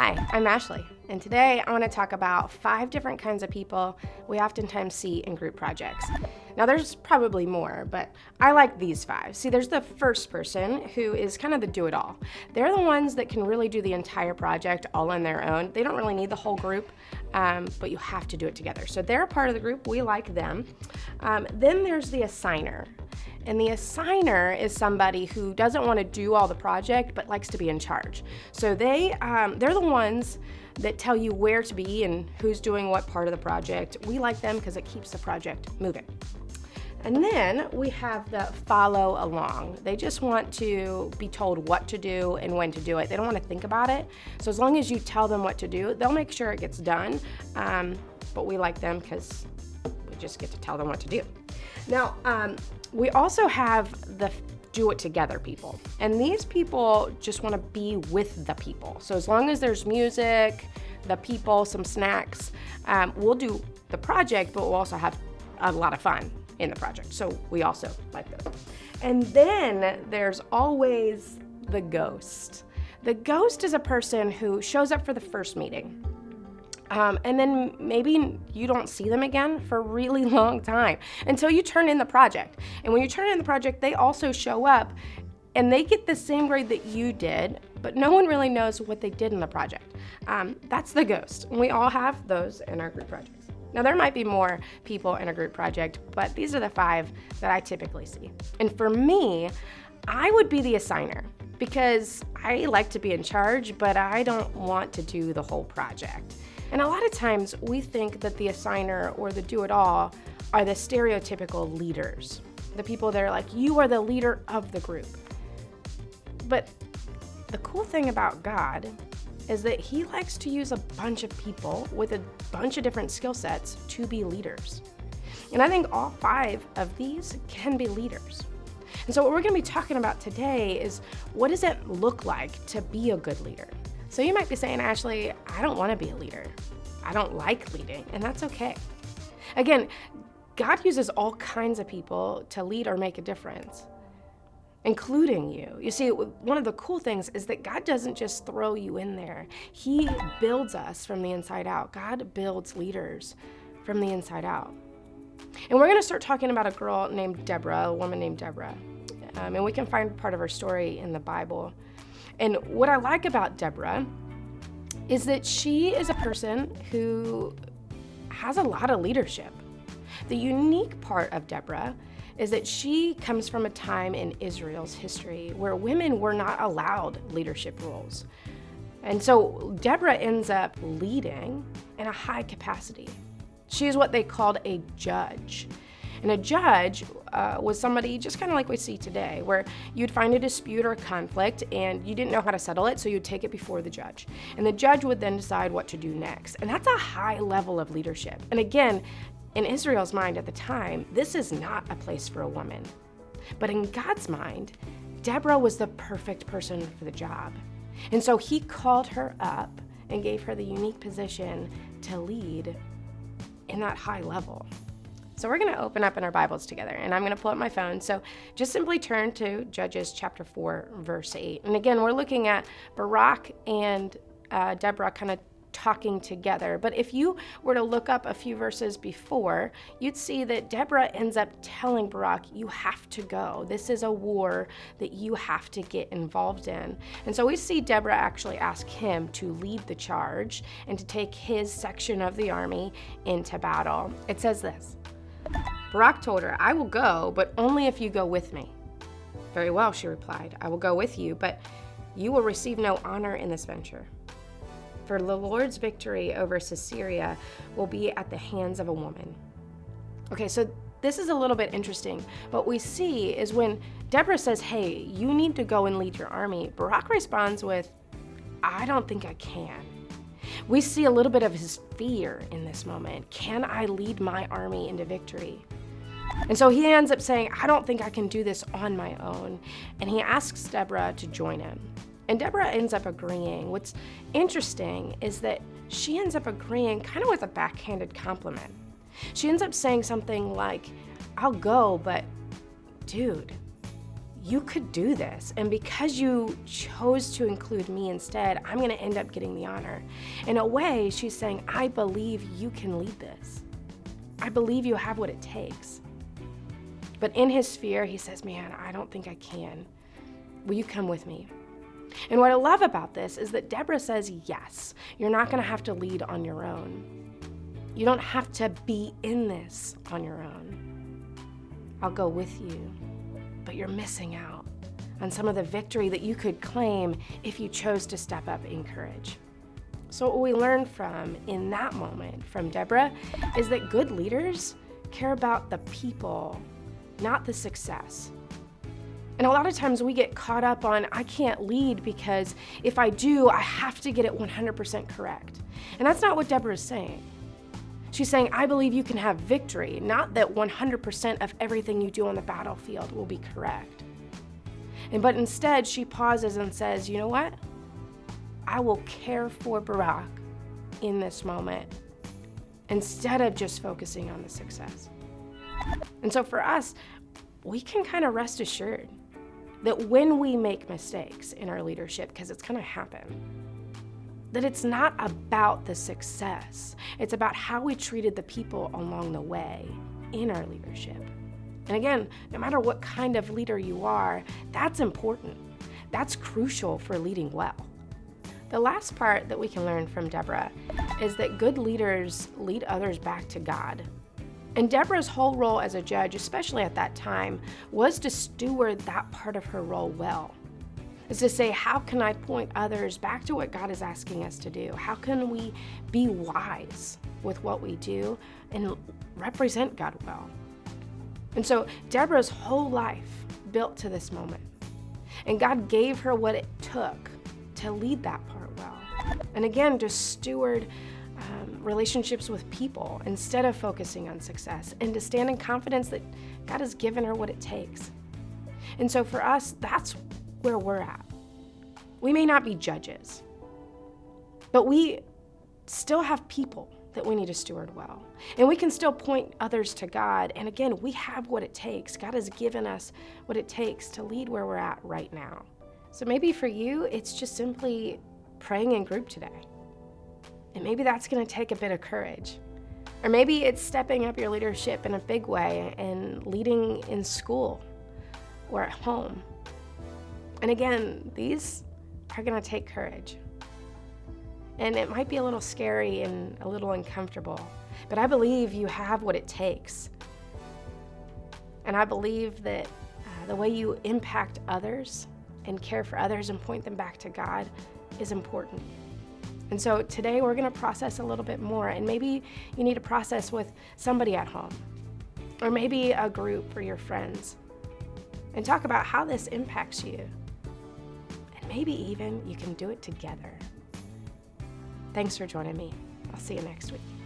Hi, I'm Ashley, and today I want to talk about 5 different kinds of people we oftentimes see in group projects. Now, there's probably more, but I like these 5. See, there's the first person who is kind of the do-it-all. They're the ones that can really do the entire project all on their own. They don't really need the whole group, but you have to do it together. So they're a part of the group. We like them. Then there's the assigner. And the assigner is somebody who doesn't want to do all the project, but likes to be in charge. So they're the ones that tell you where to be and who's doing what part of the project. We like them because it keeps the project moving. And then we have the follow along. They just want to be told what to do and when to do it. They don't want to think about it. So as long as you tell them what to do, they'll make sure it gets done. But we like them because we just get to tell them what to do. Now, we also have the do it together people. And these people just want to be with the people. So as long as there's music, the people, some snacks, we'll do the project, but we'll also have a lot of fun in the project. So we also like those. And then there's always the ghost. The ghost is a person who shows up for the first meeting. And then maybe you don't see them again for a really long time until you turn in the project. And when you turn in the project, they also show up and they get the same grade that you did, but no one really knows what they did in the project. That's the ghost. And we all have those in our group projects. Now, there might be more people in a group project, but these are the 5 that I typically see. And for me, I would be the assigner because I like to be in charge, but I don't want to do the whole project. And a lot of times we think that the assigner or the do-it-all are the stereotypical leaders, the people that are like, you are the leader of the group. But the cool thing about God is that he likes to use a bunch of people with a bunch of different skill sets to be leaders. And I think all 5 of these can be leaders. And so what we're going to be talking about today is, what does it look like to be a good leader? So you might be saying, Ashley, I don't want to be a leader. I don't like leading, and that's okay. Again, God uses all kinds of people to lead or make a difference, including you. You see, one of the cool things is that God doesn't just throw you in there. He builds us from the inside out. God builds leaders from the inside out. And we're going to start talking about a girl named Deborah, a woman named Deborah. And we can find part of her story in the Bible. And what I like about Deborah is that she is a person who has a lot of leadership. The unique part of Deborah is that she comes from a time in Israel's history where women were not allowed leadership roles. And so Deborah ends up leading in a high capacity. She is what they called a judge. And a judge was somebody just kind of like we see today, where you'd find a dispute or a conflict and you didn't know how to settle it, so you'd take it before the judge. And the judge would then decide what to do next. And that's a high level of leadership. And again, in Israel's mind at the time, this is not a place for a woman. But in God's mind, Deborah was the perfect person for the job. And so he called her up and gave her the unique position to lead in that high level. So we're going to open up in our Bibles together, and I'm going to pull up my phone. So just simply turn to Judges chapter 4, verse 8. And again, we're looking at Barak and Deborah kind of talking together. But if you were to look up a few verses before, you'd see that Deborah ends up telling Barak, you have to go. This is a war that you have to get involved in. And so we see Deborah actually ask him to lead the charge and to take his section of the army into battle. It says this. Barak told her, I will go, but only if you go with me. Very well, she replied, I will go with you, but you will receive no honor in this venture. For the Lord's victory over Sisera will be at the hands of a woman. Okay, so this is a little bit interesting. What we see is when Deborah says, hey, you need to go and lead your army, Barak responds with, I don't think I can. We see a little bit of his fear in this moment. Can I lead my army into victory? And so he ends up saying, I don't think I can do this on my own. And he asks Deborah to join him. And Deborah ends up agreeing. What's interesting is that she ends up agreeing kind of with a backhanded compliment. She ends up saying something like, I'll go, but dude, you could do this. And because you chose to include me instead, I'm going to end up getting the honor. In a way, she's saying, I believe you can lead this. I believe you have what it takes. But in his fear, he says, man, I don't think I can. Will you come with me? And what I love about this is that Deborah says, yes, you're not going to have to lead on your own. You don't have to be in this on your own. I'll go with you. But you're missing out on some of the victory that you could claim if you chose to step up in courage. So what we learn from in that moment from Deborah is that good leaders care about the people, not the success. And a lot of times we get caught up on, I can't lead because if I do, I have to get it 100% correct. And that's not what Deborah is saying. She's saying, I believe you can have victory, not that 100% of everything you do on the battlefield will be correct. But instead, she pauses and says, you know what? I will care for Barak in this moment instead of just focusing on the success. And so for us, we can kind of rest assured that when we make mistakes in our leadership, because it's going to happen, that it's not about the success. It's about how we treated the people along the way in our leadership. And again, no matter what kind of leader you are, that's important. That's crucial for leading well. The last part that we can learn from Deborah is that good leaders lead others back to God. And Deborah's whole role as a judge, especially at that time, was to steward that part of her role well. Is to say, how can I point others back to what God is asking us to do? How can we be wise with what we do and represent God well? And so Deborah's whole life built to this moment. And God gave her what it took to lead that part well. And again, to steward relationships with people instead of focusing on success, and to stand in confidence that God has given her what it takes. And so for us, that's where we're at. We may not be judges, but we still have people that we need to steward well. And we can still point others to God. And again, we have what it takes. God has given us what it takes to lead where we're at right now. So maybe for you, it's just simply praying in group today. And maybe that's going to take a bit of courage. Or maybe it's stepping up your leadership in a big way and leading in school or at home. And again, these are going to take courage. And it might be a little scary and a little uncomfortable, but I believe you have what it takes. And I believe that the way you impact others and care for others and point them back to God is important. And so today we're going to process a little bit more, and maybe you need to process with somebody at home, or maybe a group or your friends, and talk about how this impacts you. And maybe even you can do it together. Thanks for joining me. I'll see you next week.